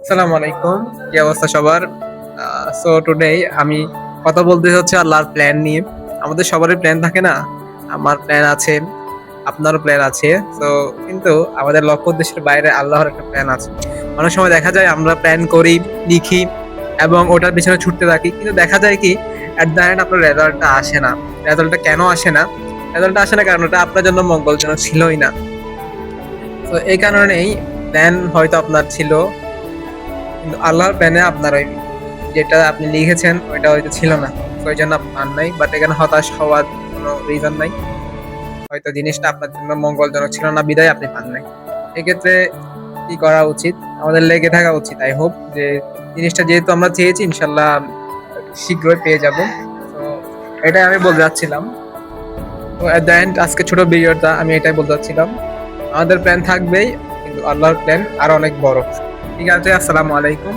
আসসালামু আলাইকুম। কি অবস্থা সবার? সো টুডে আমি কথা বলতে হচ্ছে আল্লাহর প্ল্যান নিয়ে। আমাদের সবারই প্ল্যান থাকে না? আমার প্ল্যান আছে, আপনারও প্ল্যান আছে। সো কিন্তু আমাদের লক্ষ্য উদ্দেশ্যের বাইরে আল্লাহর একটা প্ল্যান আছে। অনেক সময় দেখা যায় আমরা প্ল্যান করি, লিখি এবং ওটার পেছনে ছুটতে থাকি। কিন্তু দেখা যায় কি এট দ্য এন্ড আপনার রেজাল্টটা আসে না। রেজাল্টটা কেন আসে না? রেজাল্টটা আসে না কারণ ওটা আপনার জন্য মঙ্গলজনক ছিলই না। তো এই কারণেই প্ল্যান হয়তো আপনার ছিল কিন্তু আল্লাহর প্ল্যানে আপনার ওই যেটা আপনি লিখেছেন ওইটা হয়তো ছিল না। তো ওই জন্য আপনি পান নাই। বাট এখানে হতাশ হওয়ার কোনো রিজন নাই। হয়তো জিনিসটা আপনার জন্য মঙ্গলজনক ছিল না বিধায় আপনি পান নাই। এক্ষেত্রে কি করা উচিত? আমাদের লেগে থাকা উচিত। আই হোপ যে জিনিসটা যেহেতু আমরা চেয়েছি ইনশাল্লাহ শীঘ্রই পেয়ে যাব। তো এটাই আমি বলতে চাচ্ছিলাম। তো এট দ্য এন্ড আজকে ছোট ভিডিওটা আমি এটাই বলতে চাচ্ছিলাম। আমাদের প্ল্যান থাকবেই কিন্তু আল্লাহর প্ল্যান আরো অনেক বড়। ঠিক আছে, আসসালামু আলাইকুম।